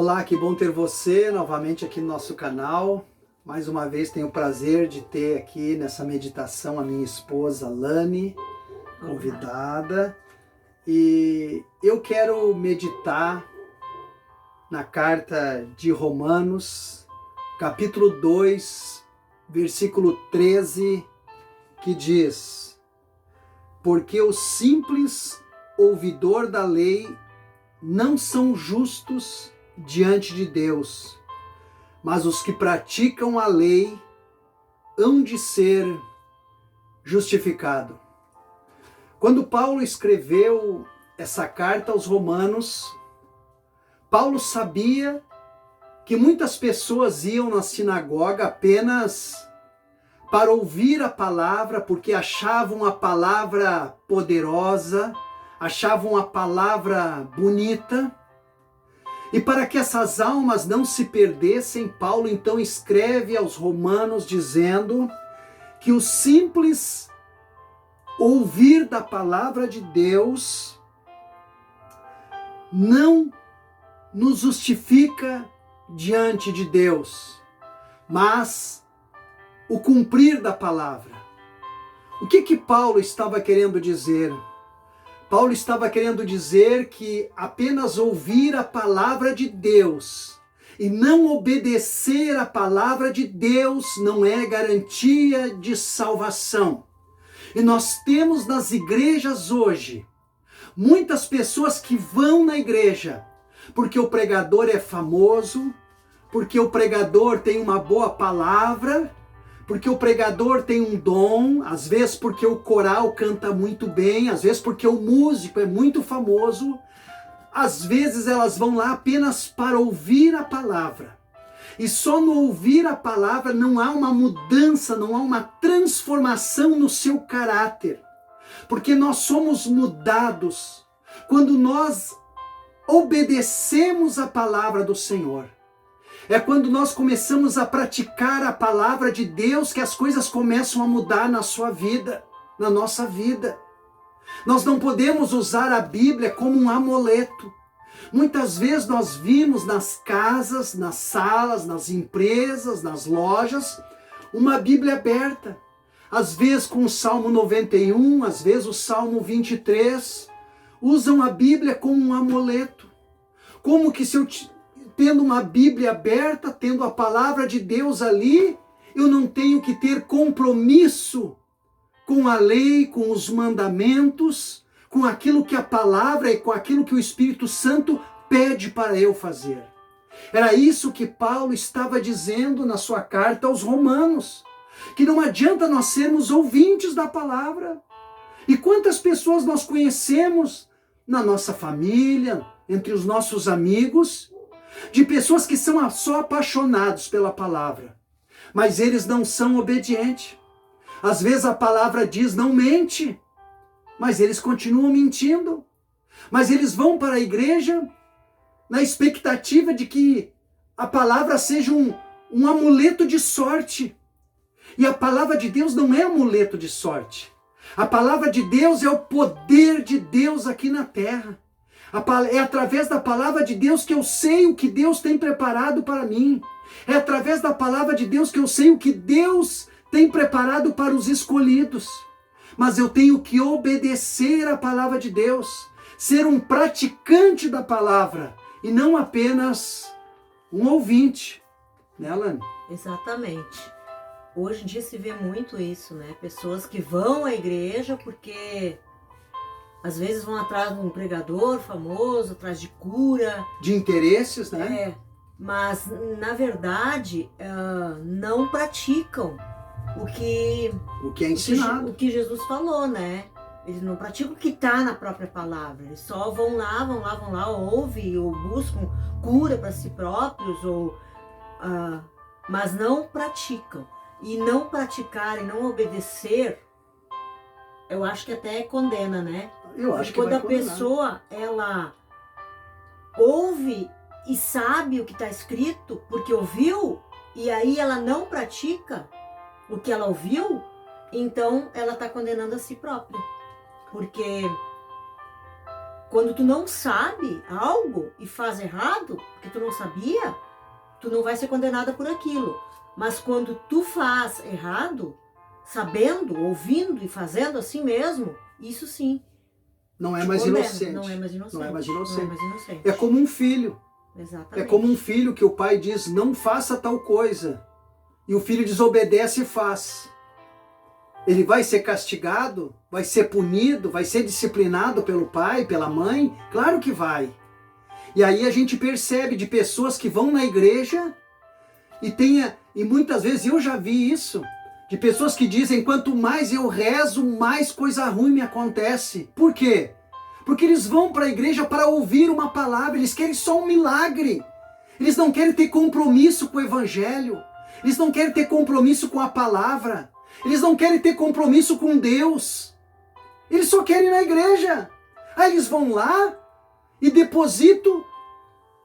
Olá, que bom ter você novamente aqui no nosso canal. Mais uma vez tenho o prazer de ter aqui nessa meditação a minha esposa Lani, convidada. E eu quero meditar na carta de Romanos, capítulo 2, versículo 13, que diz: porque o simples ouvidor da lei não são justos diante de Deus, mas os que praticam a lei hão de ser justificados. Quando Paulo escreveu essa carta aos Romanos, Paulo sabia que muitas pessoas iam na sinagoga apenas para ouvir a palavra, porque achavam a palavra poderosa, achavam a palavra bonita. E para que essas almas não se perdessem, Paulo então escreve aos Romanos dizendo que o simples ouvir da palavra de Deus não nos justifica diante de Deus, mas o cumprir da palavra. O que Paulo estava querendo dizer? Paulo estava querendo dizer que apenas ouvir a palavra de Deus e não obedecer a palavra de Deus não é garantia de salvação. E nós temos nas igrejas hoje muitas pessoas que vão na igreja porque o pregador é famoso, porque o pregador tem uma boa palavra, porque o pregador tem um dom, às vezes porque o coral canta muito bem, às vezes porque o músico é muito famoso. Às vezes elas vão lá apenas para ouvir a palavra. E só no ouvir a palavra não há uma mudança, não há uma transformação no seu caráter. Porque nós somos mudados quando nós obedecemos a palavra do Senhor. É quando nós começamos a praticar a palavra de Deus que as coisas começam a mudar na sua vida, na nossa vida. Nós não podemos usar a Bíblia como um amuleto. Muitas vezes nós vimos nas casas, nas salas, nas empresas, nas lojas, uma Bíblia aberta. Às vezes com o Salmo 91, às vezes o Salmo 23. Usam a Bíblia como um amuleto. Como que se eu tendo uma Bíblia aberta, tendo a palavra de Deus ali, eu não tenho que ter compromisso com a lei, com os mandamentos, com aquilo que a palavra e com aquilo que o Espírito Santo pede para eu fazer. Era isso que Paulo estava dizendo na sua carta aos Romanos, que não adianta nós sermos ouvintes da palavra. E quantas pessoas nós conhecemos na nossa família, entre os nossos amigos, de pessoas que são só apaixonados pela palavra, mas eles não são obedientes. Às vezes a palavra diz não mente, mas eles continuam mentindo. Mas eles vão para a igreja na expectativa de que a palavra seja um amuleto de sorte. E a palavra de Deus não é amuleto de sorte. A palavra de Deus é o poder de Deus aqui na terra. É através da palavra de Deus que eu sei o que Deus tem preparado para mim. É através da palavra de Deus que eu sei o que Deus tem preparado para os escolhidos. Mas eu tenho que obedecer a palavra de Deus, ser um praticante da palavra e não apenas um ouvinte. Né, Alane? Exatamente. Hoje em dia se vê muito isso, né? Pessoas que vão à igreja porque às vezes vão atrás de um pregador famoso, atrás de cura. De interesses, né? É, mas na verdade não praticam o que é ensinado. O que Jesus falou, né? Eles não praticam o que está na própria palavra. Eles só vão lá, ouvem ou buscam cura para si próprios, mas não praticam. E não praticar e não obedecer, eu acho que até condena, né? Eu acho que quando vai a condenar. pessoa, ela ouve e sabe o que está escrito, porque ouviu, e aí ela não pratica o que ela ouviu, então ela está condenando a si própria. Porque Quando tu não sabe algo e faz errado, porque tu não sabia, tu não vai ser condenada por aquilo. Mas quando tu faz errado, sabendo, ouvindo e fazendo assim mesmo, isso sim. Não é mais inocente. Não é mais inocente. Não é mais inocente. Não é mais inocente. É como um filho. Exatamente. É como um filho que o pai diz, não faça tal coisa. E o filho desobedece e faz. Ele vai ser castigado? Vai ser punido? Vai ser disciplinado pelo pai, pela mãe? Claro que vai. E aí a gente percebe de pessoas que vão na igreja e muitas vezes eu já vi isso, de pessoas que dizem, quanto mais eu rezo, mais coisa ruim me acontece. Por quê? Porque eles vão para a igreja para ouvir uma palavra, eles querem só um milagre. Eles não querem ter compromisso com o evangelho. Eles não querem ter compromisso com a palavra. Eles não querem ter compromisso com Deus. Eles só querem ir na igreja. Aí eles vão lá e depositam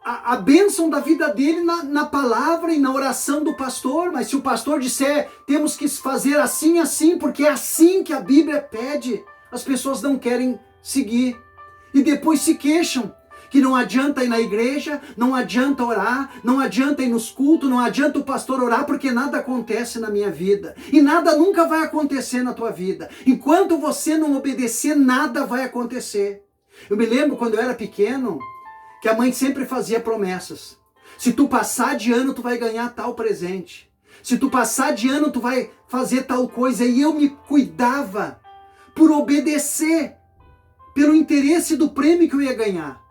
a bênção da vida dele na palavra e na oração do pastor. Mas se o pastor disser, temos que fazer assim, assim, porque é assim que a Bíblia pede, as pessoas não querem seguir. E depois se queixam que não adianta ir na igreja, não adianta orar, não adianta ir nos cultos, não adianta o pastor orar, porque nada acontece na minha vida. E nada nunca vai acontecer na tua vida. Enquanto você não obedecer, nada vai acontecer. Eu me lembro quando eu era pequeno, que a mãe sempre fazia promessas. Se tu passar de ano, tu vai ganhar tal presente. Se tu passar de ano, tu vai fazer tal coisa. E eu me cuidava por obedecer, pelo interesse do prêmio que eu ia ganhar.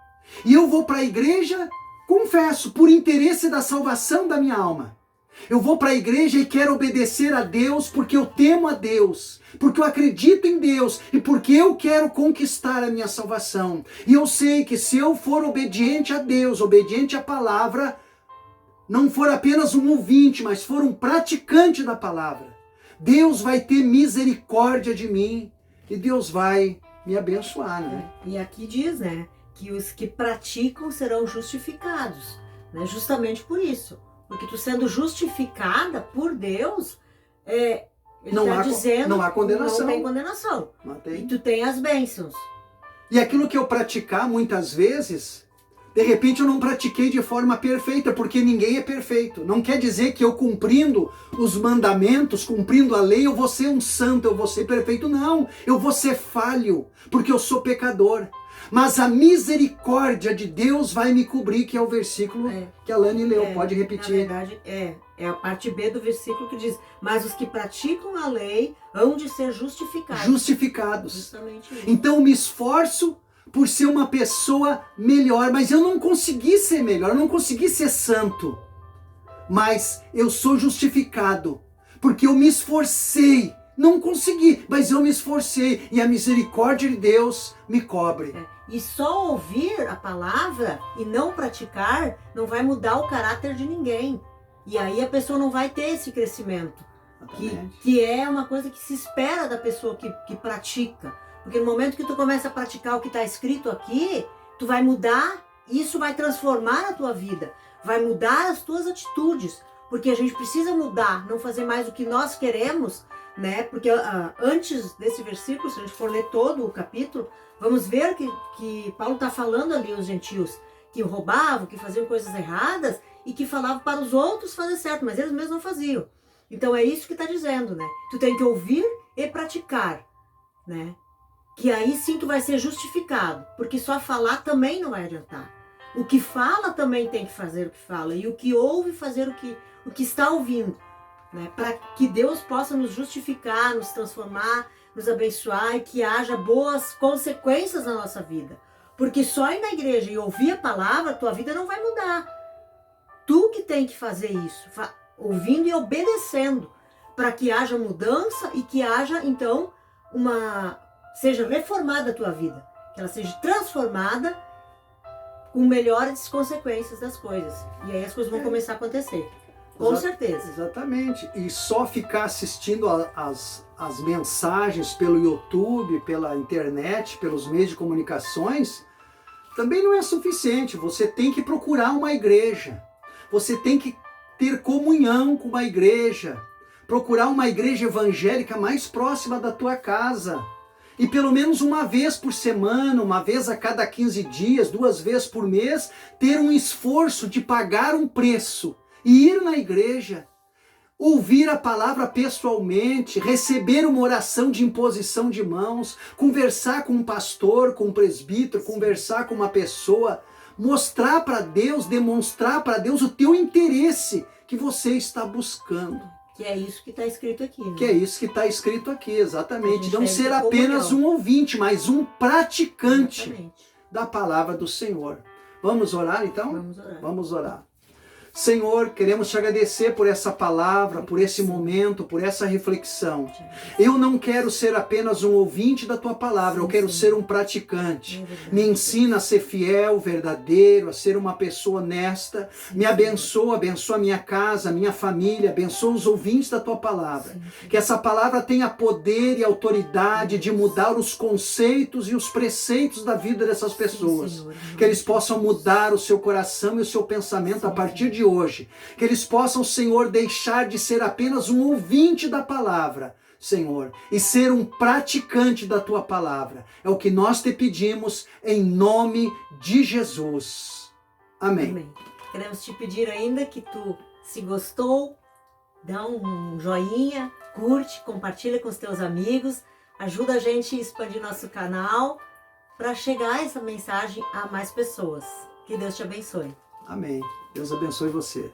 E eu vou para a igreja, confesso, por interesse da salvação da minha alma. Eu vou para a igreja e quero obedecer a Deus porque eu temo a Deus, porque eu acredito em Deus e porque eu quero conquistar a minha salvação. E eu sei que se eu for obediente a Deus, obediente à palavra, não for apenas um ouvinte, mas for um praticante da palavra, Deus vai ter misericórdia de mim e Deus vai me abençoar, né? E aqui diz, né, que os que praticam serão justificados, né? Justamente por isso. Porque tu sendo justificada por Deus, ele está dizendo não há condenação. Não tem condenação. Não tem. E tu tem as bênçãos. E aquilo que eu praticar muitas vezes, de repente eu não pratiquei de forma perfeita, porque ninguém é perfeito. Não quer dizer que eu cumprindo os mandamentos, cumprindo a lei, eu vou ser um santo, eu vou ser perfeito. Não, eu vou ser falho, porque eu sou pecador. Mas a misericórdia de Deus vai me cobrir, que é o versículo que a Lani leu. Pode repetir. Na verdade, é a parte B do versículo que diz, mas os que praticam a lei hão de ser justificados. Justificados. Justamente isso. Então eu me esforço por ser uma pessoa melhor, mas eu não consegui ser melhor, eu não consegui ser santo. Mas eu sou justificado, porque eu me esforcei. Não consegui, mas eu me esforcei e a misericórdia de Deus me cobre. E só ouvir a palavra e não praticar não vai mudar o caráter de ninguém. E aí a pessoa não vai ter esse crescimento. Que é uma coisa que se espera da pessoa que pratica. Porque no momento que tu começa a praticar o que está escrito aqui, tu vai mudar, isso vai transformar a tua vida. Vai mudar as tuas atitudes. Porque a gente precisa mudar, não fazer mais o que nós queremos, né? Porque antes desse versículo, se a gente for ler todo o capítulo, vamos ver que Paulo está falando ali aos gentios que roubavam, que faziam coisas erradas e que falavam para os outros fazer certo, mas eles mesmos não faziam. Então é isso que está dizendo, né? Tu tem que ouvir e praticar, né? Que aí sim tu vai ser justificado, porque só falar também não vai adiantar. O que fala também tem que fazer o que fala, e o que ouve fazer o que está ouvindo, né? Para que Deus possa nos justificar, nos transformar, nos abençoar e que haja boas consequências na nossa vida. Porque só ir na igreja e ouvir a palavra, tua vida não vai mudar. Tu que tem que fazer isso, ouvindo e obedecendo, para que haja mudança e que haja, então, seja reformada a tua vida, que ela seja transformada com melhores consequências das coisas. E aí as coisas vão começar a acontecer. Com certeza. Exatamente. E só ficar assistindo as mensagens pelo YouTube, pela internet, pelos meios de comunicações, também não é suficiente. Você tem que procurar uma igreja. Você tem que ter comunhão com uma igreja. Procurar uma igreja evangélica mais próxima da tua casa. e pelo menos uma vez por semana, uma vez a cada 15 dias, 2 vezes por mês, ter um esforço de pagar um preço e ir na igreja, ouvir a palavra pessoalmente, receber uma oração de imposição de mãos, conversar com um pastor, com um presbítero, conversar com uma pessoa, mostrar para Deus, demonstrar para Deus o teu interesse que você está buscando. Que é isso que está escrito aqui, né? Que é isso que está escrito aqui, exatamente. Não ser ter apenas comunhão. um ouvinte, mas um praticante Exatamente. da palavra do Senhor. Vamos orar então? Vamos orar. Vamos orar. Senhor, queremos te agradecer por essa palavra, por esse momento, por essa reflexão. Eu não quero ser apenas um ouvinte da tua palavra, eu quero ser um praticante. Me ensina a ser fiel, verdadeiro, a ser uma pessoa honesta. Me abençoa, abençoa a minha casa, a minha família, abençoa os ouvintes da tua palavra. Que essa palavra tenha poder e autoridade de mudar os conceitos e os preceitos da vida dessas pessoas. Que eles possam mudar o seu coração e o seu pensamento a partir de hoje, que eles possam, Senhor, deixar de ser apenas um ouvinte da palavra, Senhor, e ser um praticante da tua palavra. É o que nós te pedimos em nome de Jesus. Amém. Amém. Queremos te pedir ainda que tu, se gostou, dá um joinha, curte, compartilha com os teus amigos, ajuda a gente a expandir nosso canal para chegar essa mensagem a mais pessoas. Que Deus te abençoe. Amém. Deus abençoe você.